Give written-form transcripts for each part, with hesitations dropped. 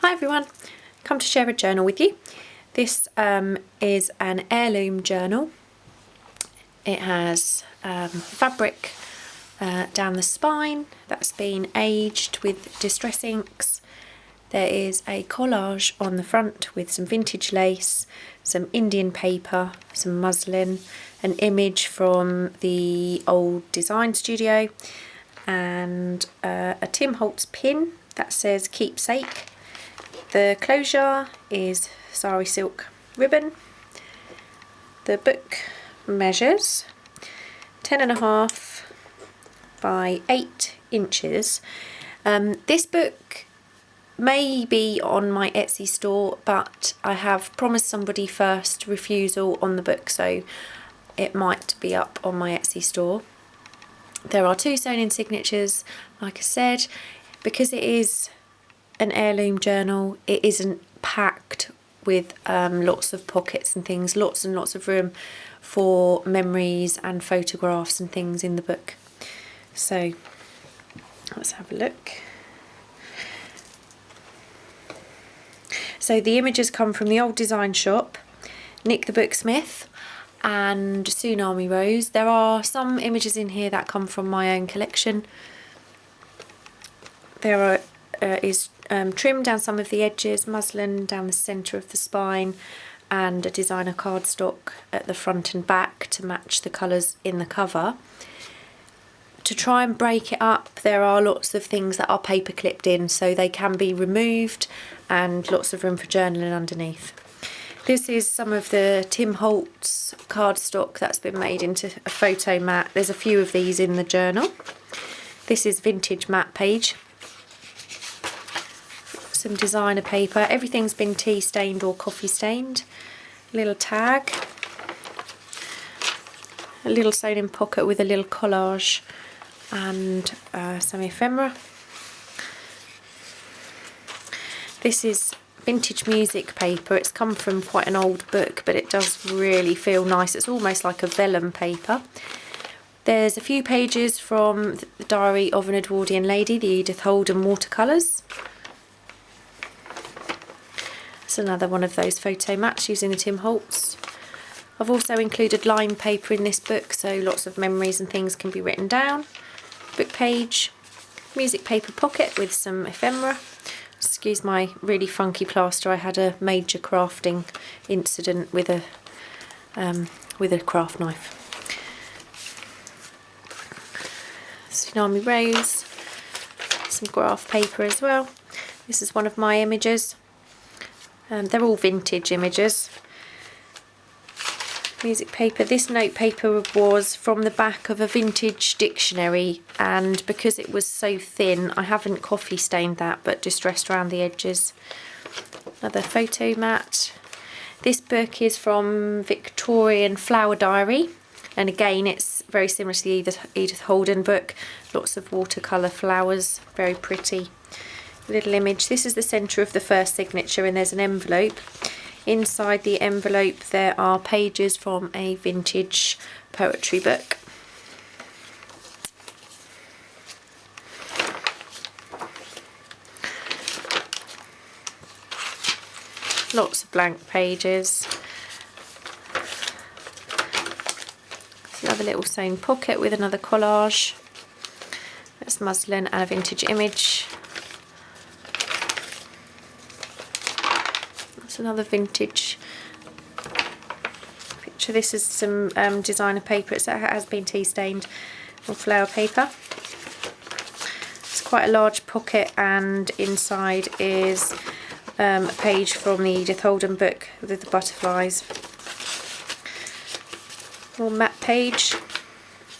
Hi everyone, come to share a journal with you. This is an heirloom journal. It has fabric down the spine that's been aged with distress inks. There is a collage on the front with some vintage lace, some Indian paper, some muslin, an image from the old design studio, and a Tim Holtz pin that says keepsake. The closure is sari silk ribbon. The book measures 10.5 by 8 inches. This book may be on my Etsy store, but I have promised somebody first refusal on the book, so it might be up on my Etsy store. There are 2 sewn in signatures, like I said. Because it is an heirloom journal, it isn't packed with lots of pockets and things, lots and lots of room for memories and photographs and things in the book. So let's have a look. So the images come from the old design shop, Nic the Book Smith and Tsunami Rose. There are some images in here that come from my own collection. There is trim down some of the edges, muslin down the centre of the spine, and a designer cardstock at the front and back to match the colours in the cover. To try and break it up, there are lots of things that are paper clipped in, so they can be removed, and lots of room for journaling underneath. This is some of the Tim Holtz cardstock that's been made into a photo mat. There's a few of these in the journal. This is vintage mat page. Some designer paper. Everything's been tea stained or coffee stained. A little tag. A little sewn in pocket with a little collage and some ephemera. This is vintage music paper. It's come from quite an old book, but it does really feel nice. It's almost like a vellum paper. There's a few pages from the Diary of an Edwardian Lady, the Edith Holden watercolours. It's another one of those photo mats using the Tim Holtz. I've also included line paper in this book, so lots of memories and things can be written down. Book page, music paper pocket with some ephemera. Excuse my really funky plaster. I had a major crafting incident with a craft knife. Tsunami Rose, some graph paper as well. This is one of my images. They're all vintage images. Music paper. This note paper was from the back of a vintage dictionary, and because it was so thin, I haven't coffee stained that, but distressed around the edges. Another photo mat. This book is from Victorian Flower Diary, and again it's very similar to the Edith Holden book. Lots of watercolour flowers, very pretty. Little image. This is the centre of the first signature, and there's an envelope. Inside the envelope there are pages from a vintage poetry book. Lots of blank pages. There's another little sewn pocket with another collage. That's muslin and a vintage image. Another vintage picture. This is some designer paper. It has been tea stained, or flower paper. It's quite a large pocket, and inside is a page from the Edith Holden book with the butterflies. More matte page,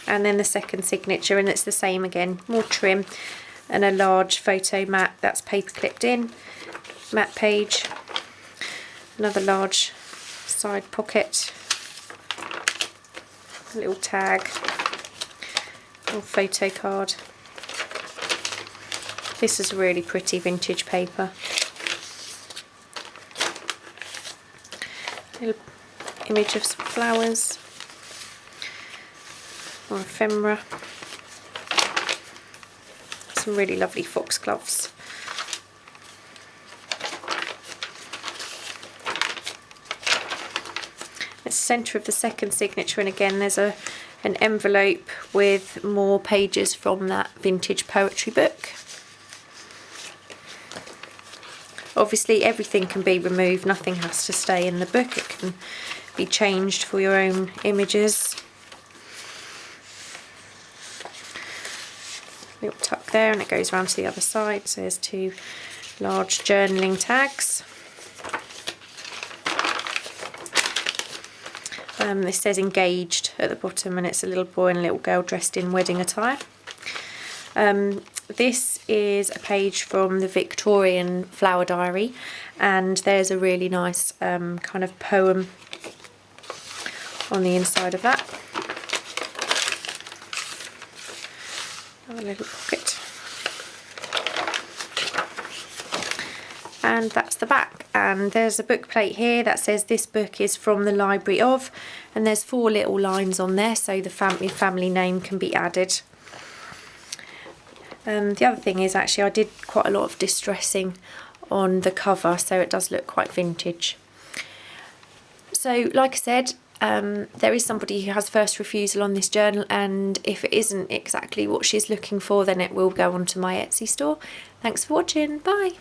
and then the second signature, and it's the same again. More trim and a large photo mat that's paper clipped in. Matte page. Another large side pocket, a little tag, little photo card. This is really pretty vintage paper. Little image of some flowers, or ephemera. Some really lovely foxgloves. centre of the second signature, and again there's an envelope with more pages from that vintage poetry book. Obviously everything can be removed, nothing has to stay in the book, it can be changed for your own images. Little tuck there, and it goes around to the other side, so there's 2 large journaling tags. This says engaged at the bottom, and it's a little boy and a little girl dressed in wedding attire. This is a page from the Victorian flower diary, and there's a really nice kind of poem on the inside of that. A little pocket. And that's the back, and there's a book plate here that says this book is from the library of, and there's 4 little lines on there so the family name can be added. The other thing is, actually I did quite a lot of distressing on the cover, so it does look quite vintage. So like I said, there is somebody who has first refusal on this journal, and if it isn't exactly what she's looking for, then it will go onto my Etsy store. Thanks for watching, bye!